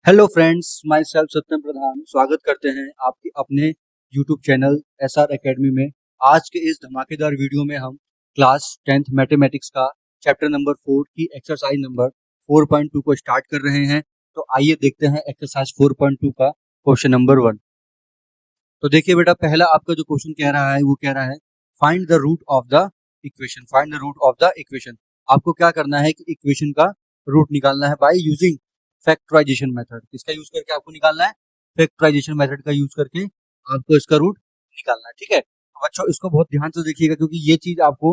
Hello friends, my self सत्यम प्रधान स्वागत करते हैं आपके अपने यूट्यूब चैनल एसआर एकेडमी में। आज के इस धमाकेदार वीडियो में हम क्लास 10th मैथमेटिक्स का चैप्टर नंबर 4 की एक्सरसाइज नंबर 4.2 को स्टार्ट कर रहे हैं। तो आइए देखते हैं एक्सरसाइज 4.2 का क्वेश्चन नंबर 1। तो देखिए बेटा, पहला आपका जो क्वेश्चन कह रहा है वो कह रहा है find the root of the equation. Find the root of the equation. आपको क्या करना है कि इक्वेशन का रूट निकालना है बाय यूजिंग फैक्टराइजेशन मेथड। किसका यूज करके आपको निकालना है? फैक्टराइजेशन मेथड का यूज करके आपको इसका रूट निकालना है। ठीक है, तो बच्चों इसको बहुत ध्यान से देखिएगा क्योंकि ये चीज आपको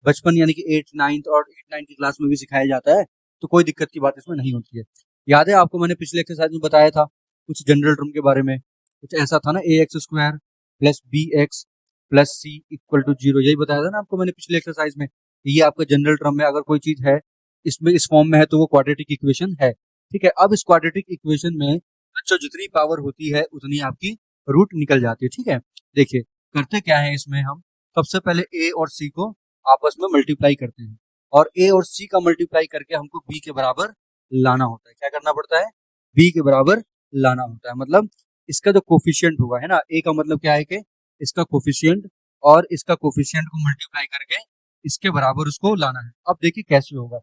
बचपन यानी कि 8th 9th और 8th 9th की क्लास में भी सिखाया जाता है, तो कोई दिक्कत की बात इसमें नहीं होती है। याद है आपको, मैंने पिछले एक्सरसाइज में बताया था कुछ जनरल टर्म के बारे में। कुछ ऐसा था ना, ax² plus bx plus C equal to 0, यही बताया था ना आपको मैंने पिछले एक्सरसाइज में। ये आपका जनरल टर्म में अगर कोई चीज है इसमें इस फॉर्म में है तो वो क्वाड्रेटिक इक्वेशन है। ठीक है, अब इस क्वाड्रेटिक इक्वेशन में बच्चों जितनी पावर होती है उतनी आपकी रूट निकल जाती है। ठीक है, देखिए करते क्या है इसमें, हम सबसे पहले ए और सी को आपस में मल्टीप्लाई करते हैं और ए और सी का मल्टीप्लाई करके हमको बी के बराबर लाना होता है। क्या करना पड़ता है? बी के बराबर लाना होता है। मतलब इसका जो कोफिशियंट होगा है ना, ए का मतलब क्या है कि इसका कोफिशियंट और इसका कोफिशियंट को मल्टीप्लाई करके इसके बराबर उसको लाना है। अब देखिए कैसे होगा।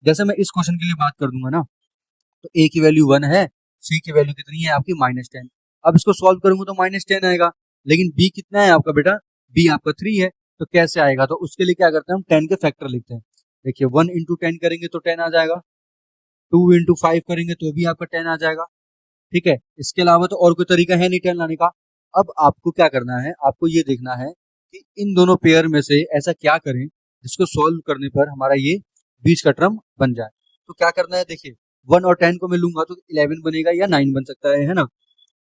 जैसे मैं इस क्वेश्चन के लिए बात कर दूंगा ना, तो ए की वैल्यू 1 है, सी की वैल्यू कितनी है आपकी -10। अब इसको सॉल्व करूंगा तो -10 आएगा, लेकिन बी कितना है आपका बेटा? बी आपका 3 है, तो कैसे आएगा? तो उसके लिए क्या करते हैं, हम 10 के फैक्टर लिखते हैं। देखिए 1 इंटू 10 करेंगे तो 10 आ जाएगा, 2 इंटू 5 करेंगे तो भी आपका 10 आ जाएगा। ठीक है, इसके अलावा तो और कोई तरीका है नहीं 10 लाने का। अब आपको क्या करना है, आपको ये देखना है कि इन दोनों पेयर में से ऐसा क्या करें जिसको सॉल्व करने पर हमारा ये बीच का टर्म बन जाए। तो क्या करना है, देखिए 1 और 10 को मैं लूंगा तो 11 बनेगा या 9 बन सकता है ना?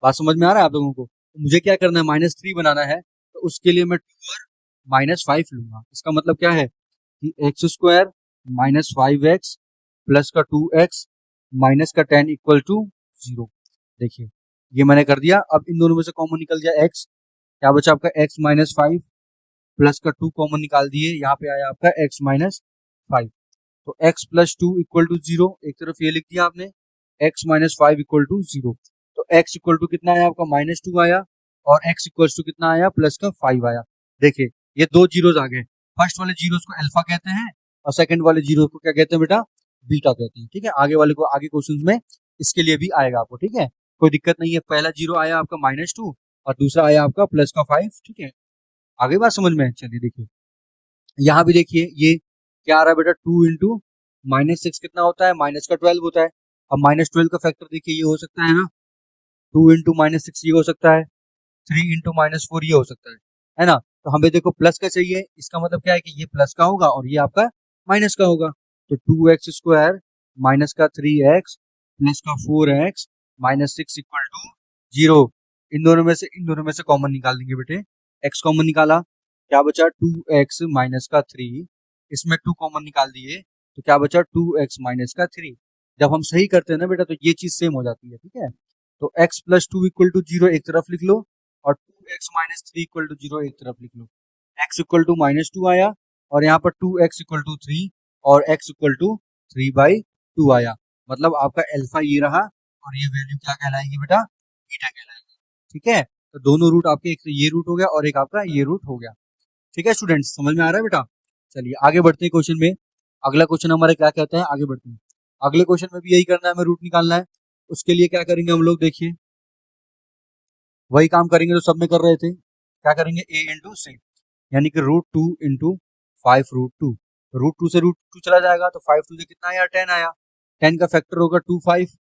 बात समझ में आ रहा है आप लोगों को? तो मुझे क्या करना है, -3 बनाना है, तो उसके लिए मैं 2 और -5 लूंगा। इसका मतलब क्या है कि x² -5x प्लस का 2x माइनस का 10 इक्वल टू 0। देखिए ये मैंने कर दिया। अब इन दोनों में से कॉमन निकल गया x, क्या बचा आपका x-5 प्लस का 2 कॉमन निकाल दिए, यहाँ पे आया आपका x-5। तो x प्लस 2 इक्वल टू 0, एक तरफ ये लिख दिया आपने, x-5 इक्वल टू 0। तो x इक्वल टू कितना आया आपका? -2 आया, और x इक्वल टू कितना आया? प्लस का 5 आया। देखिए ये दो जीरोस आ गए। फर्स्ट वाले जीरोस को अल्फा कहते हैं और सेकंड वाले जीरो को क्या कहते हैं बेटा? बीटा कहते हैं। ठीक है, आगे वाले को आगे क्वेश्चंस में इसके लिए भी आएगा आपको। ठीक है, कोई दिक्कत नहीं है। पहला जीरो आया आपका -2 और दूसरा आया आपका प्लस का 5। ठीक है, आगे बात समझ में है? चलिए देखिए यहाँ भी देखिए ये क्या आ रहा है बेटा? 2 इंटू -6 कितना होता है? माइनस का 12 होता है। अब -12 का फैक्टर देखिए ये हो सकता है ना, 2 इंटू -6 ये हो सकता है, 3 इंटू -4 ये हो सकता है ना? तो हमें देखो प्लस का चाहिए, इसका मतलब क्या है कि ये प्लस का होगा और ये आपका माइनस का होगा। तो 2x² माइनस का 3x प्लस का 4x -6 इक्वल टू 0। इन दोनों में से कॉमन निकाल देंगे बेटे। x कॉमन निकाला, क्या बचा? 2x माइनस का 3। इसमें 2 कॉमन निकाल दिए तो क्या बचा? 2x माइनस का 3। जब हम सही करते हैं ना बेटा तो ये चीज सेम हो जाती है। ठीक है, तो x प्लस 2 इक्वल टू 0 एक तरफ लिख लो और 2x माइनस 3 इक्वल टू 0 एक तरफ लिख लो। x इक्वल टू -2 आया और यहाँ पर 2x इक्वल टू 3 और x इक्वल टू 3/2 आया। मतलब आपका अल्फा ये रहा और ये वैल्यू क्या कहलाएगी बेटा? बीटा कहलाएगी। ठीक है, तो दोनों रूट आपके, एक तो ये रूट हो गया और एक आपका ये रूट हो गया। ठीक है स्टूडेंट्स, समझ में आ रहा है बेटा? चलिए आगे बढ़ते हैं क्वेश्चन में। अगला क्वेश्चन हमारा क्या कहता है, आगे बढ़ते हैं। अगले क्वेश्चन में भी यही करना है, हमें रूट निकालना है। उसके लिए क्या करेंगे हम लोग? देखिए वही काम करेंगे जो सब में कर रहे थे। क्या करेंगे? a इंटू सी, यानी कि √2 इंटू 5√2। √2 से √2 चला जाएगा तो 5 से कितना आया? 10 आया। 10 का फैक्टर होगा 2 5,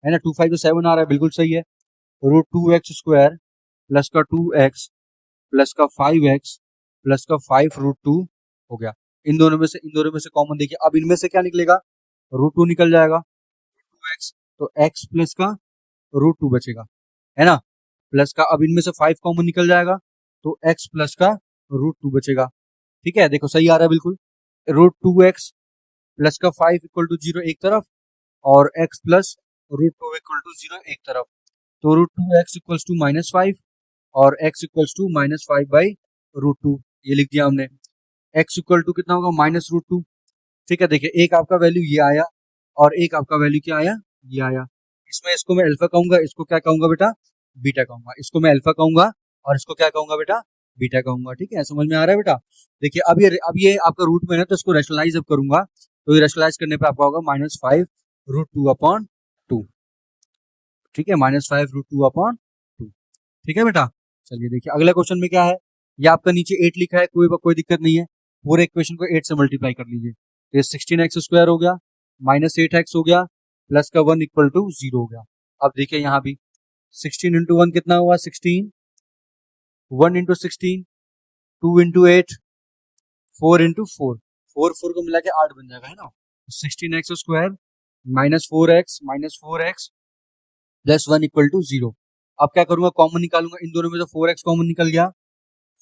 है ना? 2 5 तो 7 आ रहा है, बिल्कुल सही है। √2x² प्लस का 2x प्लस का 5x प्लस का 5√2 हो गया। इन दोनों में से कॉमन देखिए, अब इनमें से क्या निकलेगा? √2 निकल जाएगा, 2x, तो x प्लस का √2 बचेगा, है ना? प्लस का, अब इनमें से 5 कॉमन निकल जाएगा तो x प्लस का √2 बचेगा। ठीक है, देखो सही आ रहा है बिल्कुल। √2x प्लस का 5 इक्वल टू 0 एक तरफ और x प्लस √2 इक्वल टू 0 एक तरफ। तो √2x इक्वल्स टू -5 और x इक्वल्स टू -5/√2, ये लिख दिया हमने। x इक्वल टू कितना होगा? -√2। ठीक है, देखिए एक आपका वैल्यू ये आया और एक आपका वैल्यू क्या आया? ये आया। इसमें इसको मैं अल्फा कहूंगा, इसको क्या कहूंगा बेटा, बीटा कहूंगा। इसको मैं अल्फा कहूंगा और इसको क्या कहूंगा बेटा, बीटा कहूंगा। ठीक है, समझ में आ रहा है बेटा। देखिए अब ये आपका रूट में है तो इसको रैशनलाइज अब करूंगा, तो ये रैशनलाइज करने पे आपका होगा -5√2/2। ठीक है, -5√2/2। ठीक है बेटा। चलिए देखिए अगला क्वेश्चन में क्या है, ये आपका नीचे 8 लिखा है, कोई दिक्कत नहीं है, पूरे इक्वेशन को 8 से मल्टीप्लाई कर लीजिए। तो ये 16x² हो गया, -8x हो गया, प्लस का 1 = 0 हो गया। अब देखिए यहाँ भी 16 × 1 कितना हुआ, 16, 1 × 16, 2 × 8, 4 × 4, 4 को मिला के 8 बन जाएगा, है ना। 16x² -4x + 1 = 0। अब क्या करूंगा, कॉमन निकालूंगा, इन दोनों में से 4x कॉमन निकल गया,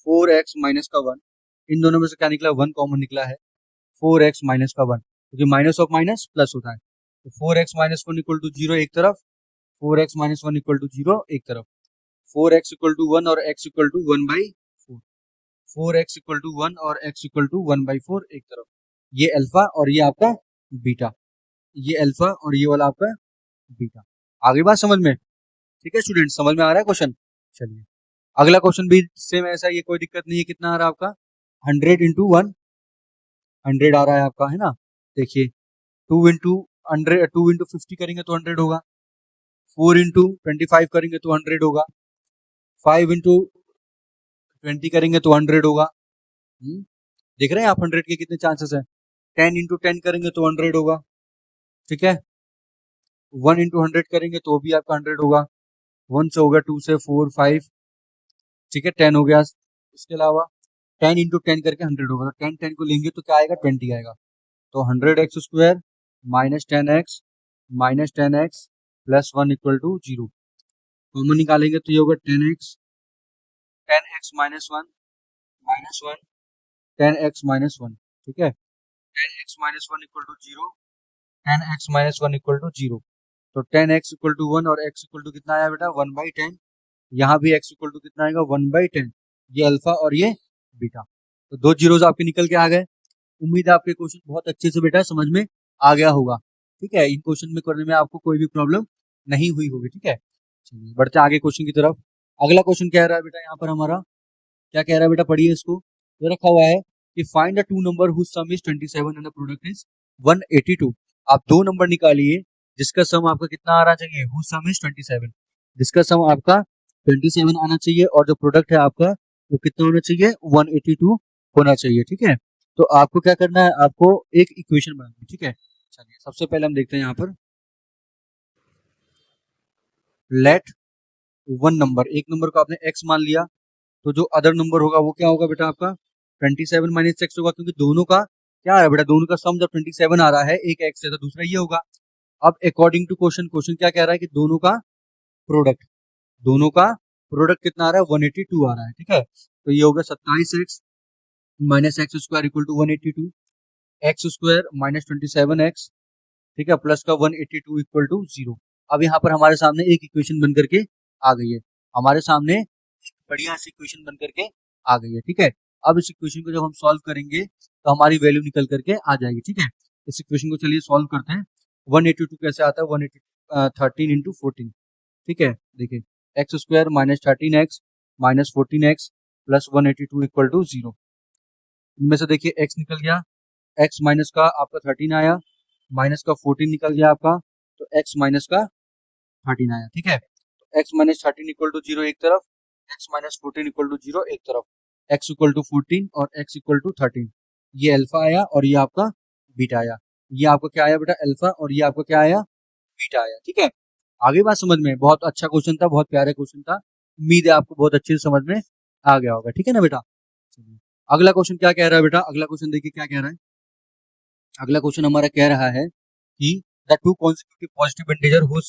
4x - का 1, इन दोनों में से क्या निकला, 1 कॉमन निकला है, 4x - का 1, क्योंकि माइनस ऑफ माइनस प्लस होता है। तो 4x - 1 = 0 एक तरफ, 4x - 1 = 0 एक तरफ, 4x = 1 और x = 1/4, 4x = 1 और x = 1/4 एक तरफ। ये अल्फा और ये आपका बीटा, ये अल्फा और ये वाला आपका बीटा। आगे बात समझ में, ठीक है स्टूडेंट, समझ में आ रहा है क्वेश्चन। चलिए अगला क्वेश्चन भी सेम ऐसा, ये कोई दिक्कत नहीं है। कितना आ रहा है आपका, 100 × 1, 100 आ रहा है आपका, है ना। देखिए 2 × 100, 2 × 50 करेंगे तो 100 होगा, 4 × 25 करेंगे तो 100 होगा, 5 × 20 करेंगे तो 100 होगा। देख रहे हैं आप 100 के कितने चांसेस हैं। 10 × 10 करेंगे तो 100 होगा, ठीक है। 1 × 100 करेंगे तो भी आपका 100 होगा। 1 से हो गया, 2 से 4 5, ठीक है, 10 हो गया। इसके अलावा 10 × 10 करके 100 होगा, तो 10 10 को लेंगे तो क्या आएगा, 20 आएगा। तो 100x² - 10x + 1 = 0। कॉमन निकालेंगे तो ये होगा 10x - 1 -1 10x - 1, ठीक है। 10x - 1 = 0, 10x - 1 = 0। तो 10x = 1 और x = कितना आया बेटा, 1/10। यहाँ भी x = कितना आएगा, 1/10। ये अल्फा और ये बीटा, तो 2 जीरोज आपके निकल के आ गए। उम्मीद है आपके क्वेश्चन बहुत अच्छे से बेटा समझ में आ गया होगा। ठीक है, इन क्वेश्चन में करने में आपको कोई भी प्रॉब्लम नहीं हुई होगी। ठीक है, चलिए बढ़ते आगे क्वेश्चन की तरफ। अगला क्वेश्चन कह रहा है बेटा, यहाँ पर हमारा क्या कह रहा है बेटा, पढ़िए इसको। ये रखा हुआ है कि find the two number whose sum is 27 and the product is 182। आप दो नंबर निकालिए जिसका सम आपका कितना आना चाहिए, हुज सम इज 27, जिसका सम आपका 27 आना चाहिए और जो प्रोडक्ट है आपका वो कितना होना चाहिए, 182 होना चाहिए। ठीक है, तो आपको क्या करना है, आपको एक इक्वेशन बनानी है। ठीक है, चलिए सबसे पहले हम देखते हैं यहाँ पर, लेट वन नंबर, एक नंबर को आपने x मान लिया, तो जो अदर नंबर होगा वो क्या होगा बेटा आपका 27 - x होगा, क्योंकि दोनों का क्या आ रहा है बेटा, दोनों का सम जब 27 आ रहा है, एक x है तो दूसरा ये होगा। अब अकॉर्डिंग टू क्वेश्चन, क्वेश्चन क्या कह रहा है कि दोनों का प्रोडक्ट, दोनों का प्रोडक्ट कितना आ रहा है, 182 आ रहा है। ठीक है, तो ये होगा 27x - x² = 182, x² - 27x, ठीक है, प्लस का 182 = 0। अब यहाँ पर हमारे सामने एक इक्वेशन बन करके आ गई है, हमारे सामने एक बढ़िया सी इक्वेशन बन करके आ गई है। ठीक है, अब इस इक्वेशन को जब हम सॉल्व करेंगे तो हमारी वैल्यू निकल करके आ जाएगी। ठीक है, इस इक्वेशन को चलिए सॉल्व करते हैं। 182 कैसे आता है, 182 13 × 14। ठीक है, देखिए x² - 13x - 14x + 182 = 0। इनमें से देखिए x निकल गया, x माइनस का आपका 13 आया, माइनस का 14 निकल गया आपका, तो x माइनस का 13 आया। ठीक है, तो x - 13 = 0 एक तरफ, x - 14 = 0 एक तरफ, x = 14 और x = 13। ये अल्फा आया और ये आपका बीटा आया। ये आपका क्या आया बेटा, अल्फा, और ये आपका क्या आया, बीटा आया। ठीक है, आगे बात समझ में, बहुत अच्छा क्वेश्चन था, बहुत प्यारा क्वेश्चन था। उम्मीद है आपको बहुत अच्छे से समझ में आ गया होगा। ठीक है ना बेटा, अगला क्वेश्चन क्या कह रहा है बेटा, अगला क्वेश्चन देखिए क्या कह रहा है। अगला क्वेश्चन हमारा कह रहा है कि the two consecutive positive integer whose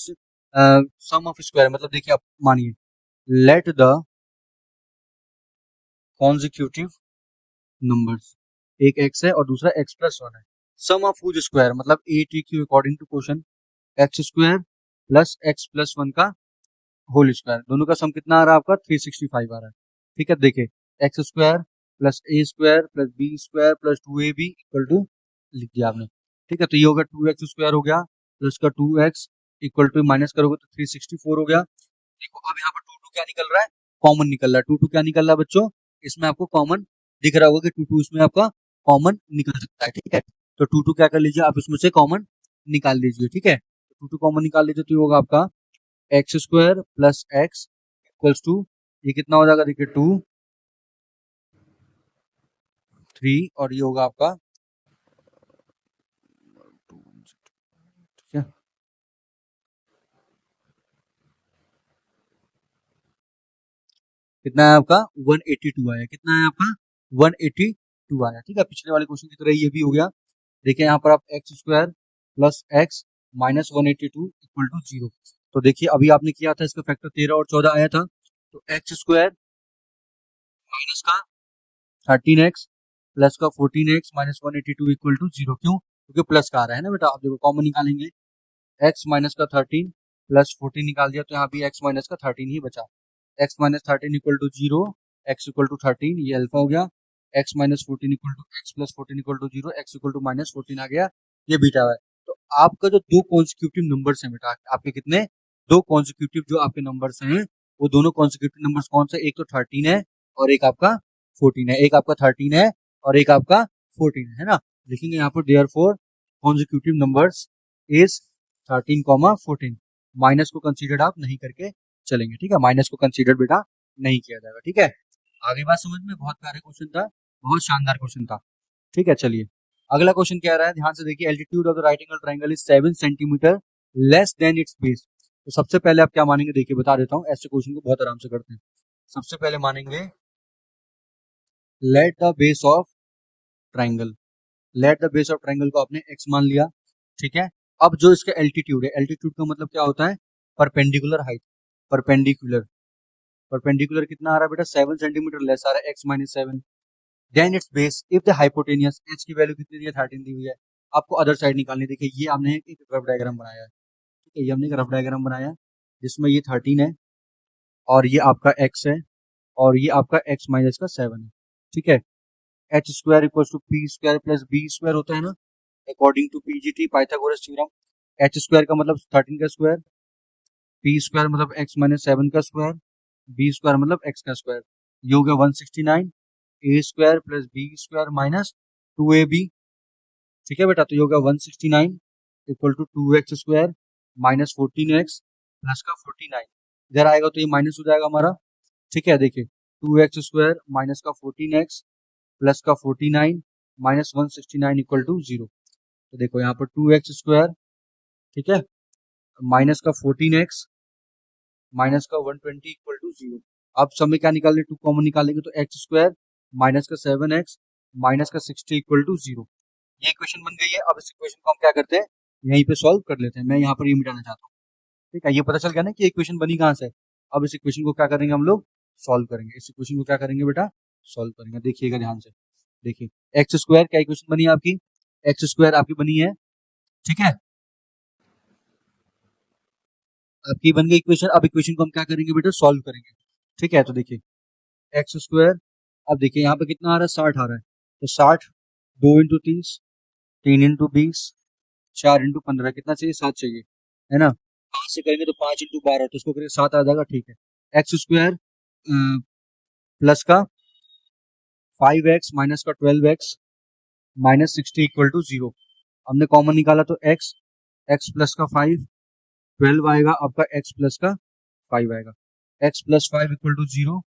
sum of square, मतलब देखिए आप मानिए, लेट द कॉन्सिक्यूटिव नंबर्स, एक x है और दूसरा x + 1 है, सम ऑफ हुज स्क्वायर, मतलब ATQ according to question x² + x + 1 का होल स्क्वायर, दोनों का सम कितना आ रहा है आपका 365 आ रहा है। ठीक है, देखिए x² + a² + b² + 2ab = लिख दिया आपने। ठीक है, तो ये होगा 2x² हो गया, प्लस का 2x इक्वल टू माइनस करोगे तो 364 हो गया। देखो अब यहाँ पर टू टू क्या निकल रहा है, कॉमन निकल रहा है। टू टू क्या निकल रहा है बच्चों, इसमें आपको कॉमन दिख रहा होगा कि टू टू इसमें आपका कॉमन निकल सकता है, ठीक है। तो टू टू क्या कर लीजिए आप इसमें से कॉमन निकाल लीजिए, ठीक है। टू टू कॉमन निकाल लीजिए तो ये होगा आपका x square plus x equals to, ये कितना हो जाएगा देखिए 2 3 और ये होगा आपका, ठीक है। कितना है आपका 182 आया, कितना है आपका 182 आया, ठीक है। पिछले वाले क्वेश्चन की तरह ये भी हो गया। देखिए यहाँ पर आप x square plus x minus 182 equal to 0। तो देखिए अभी आपने किया था इसका फैक्टर 13 और 14 आया था, तो एक्स स्क्वायर माइनस का 13x प्लस का 14x माइनस 182 इक्वल टू 0, क्यों, क्योंकि प्लस का आ रहा है ना बेटा। आप देखो कॉमन निकालेंगे, x माइनस का 13 प्लस 14 निकाल दिया तो यहाँ भी x माइनस का 13 ही बचा। x minus 13 equal to 0, x equal to 13, ये अल्फा हो गया। x minus 14 equal to x plus 14 equal to 0, x equal to minus 14 आ गया, ये बीटा है। तो आपका जो दो कॉन्सिक्यूटिव नंबर्स हैं बेटा, आपके कितने, दो कॉन्सिक्यूटिव जो आपके नंबर्स हैं, वो दोनों कॉन्सिक्यूटिव नंबर्स कौन से, एक तो 13 है और एक आपका 14 है, एक आपका 13 है और एक आपका 14 है ना। लिखेंगे यहाँ पर therefore consecutive numbers is 13, 14। Minus को कंसीडर आप नहीं करके चलेंगे, ठीक है, माइनस को कंसीडर बेटा नहीं किया जाएगा, ठीक है। आगे बात समझ में, बहुत प्यारे क्वेश्चन था, बहुत शानदार क्वेश्चन था, ठीक है। चलिए अगला क्वेश्चन क्या रहा है, ध्यान से देखिए। Altitude of the right angle triangle is 7 centimetre less than it's base. तो सबसे पहले आप क्या मानेंगे, देखिए बता देता हूँ, ऐसे क्वेश्चन को बहुत आराम से करते हैं। सबसे पहले मानेंगे let the base of triangle, let the base of triangle को आपने x मान लिया, ठीक है। अब जो इसका एल्टीट्यूड है, एल्टीट्यूड का मतलब क्या होता है, परपेंडिकुलर हाइट, परपेंडिकुलर, परपेंडिकुलर कितना आ रहा है बेटा 7 सेंटीमीटर लेस आ रहा है, x minus 7। Then it's base if the hypotenuse, h की वैल्यू कितनी दी है 13 दी हुई है। आपको अदर साइड निकालनी है। देखिए ये हमने एक रफ डायग्राम बनाया है, ठीक है, ये हमने एक रफ डायग्राम बनाया जिसमें ये 13 है और ये आपका x है और ये आपका x माइनस का 7 है, ठीक है। H square equal to P square plus B square होता है ना, according to PGT Pythagoras theorem. H square का मतलब 13 का स्क्वायर, पी स्क्वायर मतलब एक्स माइनस 7 का स्क्वायर, बी स्क्वायर मतलब एक्स का स्क्वायर। ये हो गया 169 A square plus B square minus 2ab, ठीक है बेटा। तो ये हो गया 169 equal to 2x square minus 14x plus का 49, इधर आएगा तो ये माइनस हो जाएगा हमारा, ठीक है। देखिए 2x स्क्वायर माइनस का 14x प्लस का 49 माइनस 169 इक्वल टू 0। तो देखो यहाँ पर 2x स्क्वायर, ठीक है, माइनस का 14x माइनस का 120 इक्वल टू 0। अब समय क्या निकालेंगे, टू कॉमन निकालेंगे तो x स्क्वायर माइनस का 7x माइनस का 60 इक्वल टू 0। ये इक्वेशन बन गई है। अब इस इक्वेशन को हम क्या करते हैं, यहीं पे सॉल्व कर लेते हैं। मैं यहाँ पर ये मिटाना चाहता हूँ, ठीक है। ये पता चल गया ना कि इक्वेशन बनी कहाँ से। अब इस इक्वेशन को क्या करेंगे हम लोग, सॉल्व करेंगे। इस इक्वेशन को क्या करेंगे बेटा, सॉल्व करेंगे। देखिएगा ध्यान से, देखिए एक्स स्क्वायर क्या इक्वेशन बनी है आपकी, एक्स स्क्वायर आपकी बनी है, ठीक है, आपकी बन गई इक्वेशन। अब इक्वेशन को हम क्या करेंगे बेटा, सॉल्व करेंगे, ठीक है। तो देखिए एक्स स्क्वायर, अब देखिए यहाँ पे कितना आ रहा है 60 आ रहा है, तो 60 2 इंटू 30 3 इंटू 20 4 इंटू 15 कितना चाहिए, 7 चाहिए, है ना। 5 से करेंगे तो 5 इंटू 12 तो इसको करेंगे 7 आ जाएगा, ठीक है। एक्स स्क्वायर प्लस का 5x माइनस का 12x माइनस 60 इक्वल टू 0। हमने कॉमन निकाला तो x, x प्लस का 5 12 आएगा, आपका x प्लस का 5 आएगा। x plus 5 equal to 0,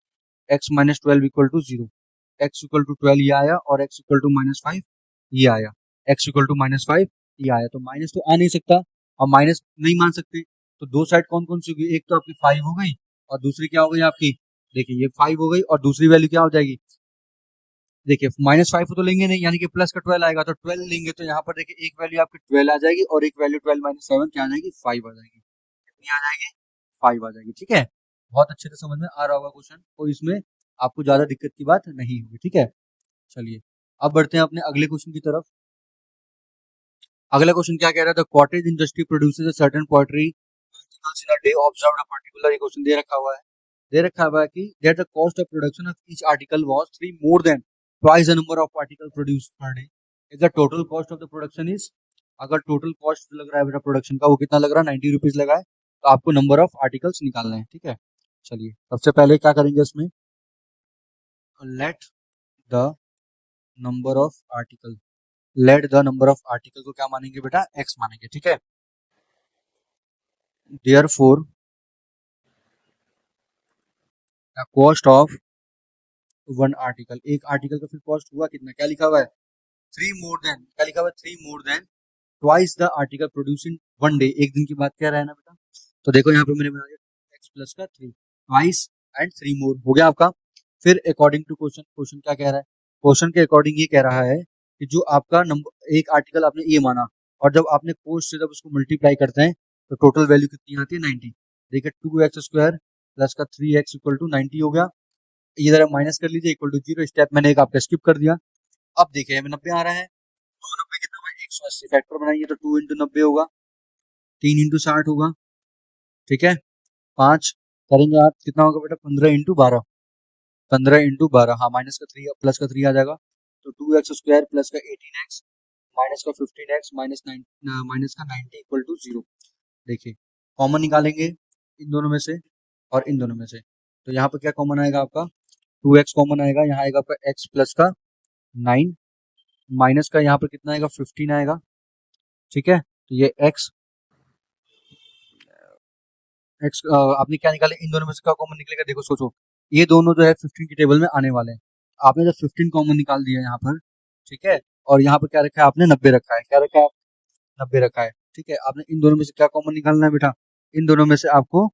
x minus 12 equal to 0, x equal to 12 ये आया और x इक्वल टू माइनस 5 ये आया, x इक्वल टू माइनस 5 ये आया। तो माइनस तो आ नहीं सकता, हम माइनस नहीं मान सकते। तो दो साइड कौन कौन सी होगी, एक तो आपकी 5 हो गई और दूसरी क्या हो गई आपकी, देखिए ये 5 हो गई और दूसरी वैल्यू क्या हो जाएगी, देखिए माइनस 5 तो लेंगे नहीं, यानी कि प्लस का 12 आएगा, तो 12 लेंगे तो यहाँ पर देखिए एक वैल्यू आपकी 12 आ जाएगी और एक वैल्यू 12 माइनस 7 क्या आ जाएगी, 5 आ जाएगी। कितनी आ जाएगी, 5 आ जाएगी, ठीक है। बहुत अच्छे से समझ में आ रहा होगा क्वेश्चन, तो इसमें आपको ज्यादा दिक्कत की बात नहीं होगी, ठीक है। चलिए अब बढ़ते हैं अपने अगले क्वेश्चन की तरफ। अगला क्वेश्चन क्या कह रहा है, the cottage industry produces a certain poetry articles in a day observed a particular, ये क्वेश्चन दे रखा हुआ है, दे रखा हुआ है कि that the cost of production of each article was 3 more than twice the number of article produced per day if the total cost of the production is अगर total cost लग रहा है बेटा प्रोडक्शन का वो कितना लग रहा है 90 रुपीज लगा है, तो आपको नंबर ऑफ आर्टिकल्स निकालना है। ठीक है, चलिए सबसे पहले क्या करेंगे इसमें, let the number of article, let the number of article को क्या मानेंगे बेटा, एक्स मानेंगे। ठीक है, therefore the cost of one article, एक आर्टिकल का फिर कॉस्ट हुआ कितना, क्या लिखा हुआ है, थ्री मोर देन, क्या लिखा हुआ है, three more than twice the article produce in one day, एक दिन की बात कह रहा है ना बेटा। तो देखो यहाँ पे मैंने बना दिया एक्स प्लस का three, twice and three more हो गया आपका। फिर अकॉर्डिंग टू क्वेश्चन, क्वेश्चन क्या कह रहा है, क्वेश्चन के अकॉर्डिंग ये कह रहा है कि जो आपका नंबर एक आर्टिकल आपने ये माना और जब आपने कोस्ट से जब उसको मल्टीप्लाई करते हैं तो टोटल वैल्यू कितनी आती है 90। देखिए 2x² प्लस का 3x इक्वल टू 90 हो गया, ये जरा माइनस कर लीजिए, इक्वल टू 0, स्टेप मैंने एक आपका स्किप कर दिया। अब देखिए 90 आ रहा है, 290 कितना हुआ, 180 फैक्टर बनाइए तो 2 इंटू 90 होगा, 3 इंटू 60 होगा। ठीक है, 5 करेंगे आप कितना होगा बेटा, 15 इंटू 12, 15 इंटू 12, हाँ माइनस का 3 प्लस का 3 आ जाएगा, तो 2x² प्लस का 18x माइनस का 15x माइनस का 90 इक्वल टू 0। देखिए कॉमन निकालेंगे इन दोनों में से और इन दोनों में से, तो यहाँ पर क्या कॉमन आएगा आपका, 2x कॉमन आएगा, यहाँ आएगा आपका x प्लस का 9 माइनस का यहाँ पर कितना आएगा 15 आएगा। ठीक है, तो ये x x आपने क्या निकाले, इन दोनों में से क्या कॉमन निकलेगा, देखो सोचो, ये दोनों जो है 15 की टेबल में आने वाले हैं, आपने जब 15 कॉमन निकाल दिया यहाँ पर, ठीक है, और यहाँ पर क्या रखा है आपने 90 रखा है, क्या रखा है, 90 रखा है। ठीक है, आपने इन दोनों में से क्या कॉमन निकालना है बेटा, इन दोनों में से आपको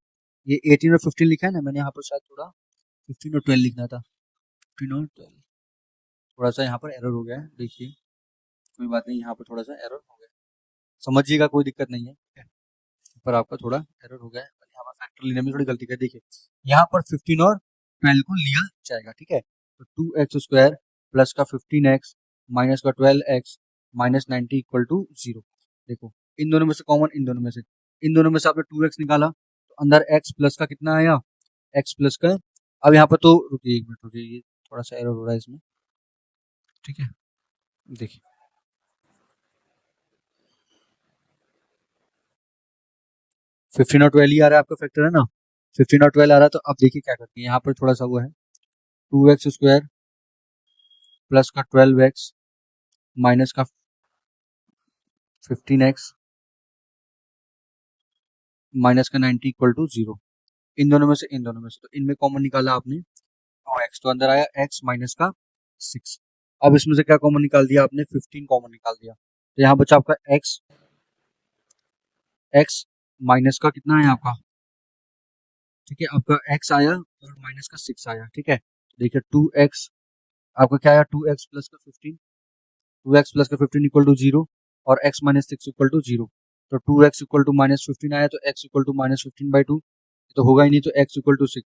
ये 18 और 15 लिखा है ना, मैंने यहाँ पर शायद थोड़ा 15 और 12 लिखना था, 15 और 12, थोड़ा सा यहाँ पर एरर हो गया है, देखिए कोई बात नहीं, यहाँ पर थोड़ा सा एरर हो गया, समझिएगा कोई दिक्कत नहीं है, पर आपका थोड़ा एरर हो गया है, यहाँ पर फैक्टर लेने में थोड़ी गलती कर, देखिए यहाँ पर 15 और 12 को लिया जाएगा। ठीक है, तो 2x² प्लस का 15x माइनस का 12x माइनस 90 इक्वल टू 0। देखो इन दोनों में से कॉमन, इन दोनों में से, इन दोनों में से आपने 2x निकाला तो अंदर x प्लस का कितना आया, x प्लस का, अब यहाँ पर तो रुकिए एक मिनट, रुकिए ये थोड़ा सा एरर हो रहा है इसमें। ठीक है, देखिए 15 और 12 ही आ रहा है आपका फैक्टर है ना, 15 और 12 आ रहा है, तो अब देखिए क्या करते हैं, यहाँ पर थोड़ा सा वो है 2x² प्लस का 12x माइनस का 15x माइनस का 90 इक्वल टू 0, इन दोनों में से, इन दोनों में से, तो इनमें कॉमन निकाला आपने 2x, तो अंदर आया x माइनस का 6। अब इसमें से क्या कॉमन निकाल दिया आपने, 15 कॉमन निकाल दिया, तो यहाँ बचा आपका x, x माइनस का कितना है आपका, ठीक है, आपका x आया और माइनस का 6 आया। ठीक है, देखिए 2x आपका क्या आया, 2x प्लस का 15, 2x प्लस का 15 इक्वल टू 0 और x माइनस 6 इक्वल टू 0, तो 2x इक्वल टू माइनस 15 आया, तो x इक्वल टू माइनस 15/2, तो होगा ही नहीं, तो x इक्वल टू 6।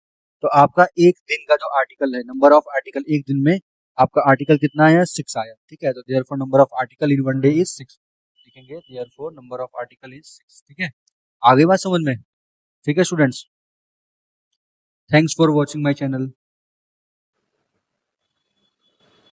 तो आपका एक दिन का जो आर्टिकल है, नंबर ऑफ आर्टिकल एक दिन में आपका आर्टिकल कितना आया, 6 आया। ठीक है, तो therefore number of article in one day is 6, लिखेंगे therefore number of article is 6। ठीक है, आगे बात समझ में, ठीक है students, thanks for watching my channel.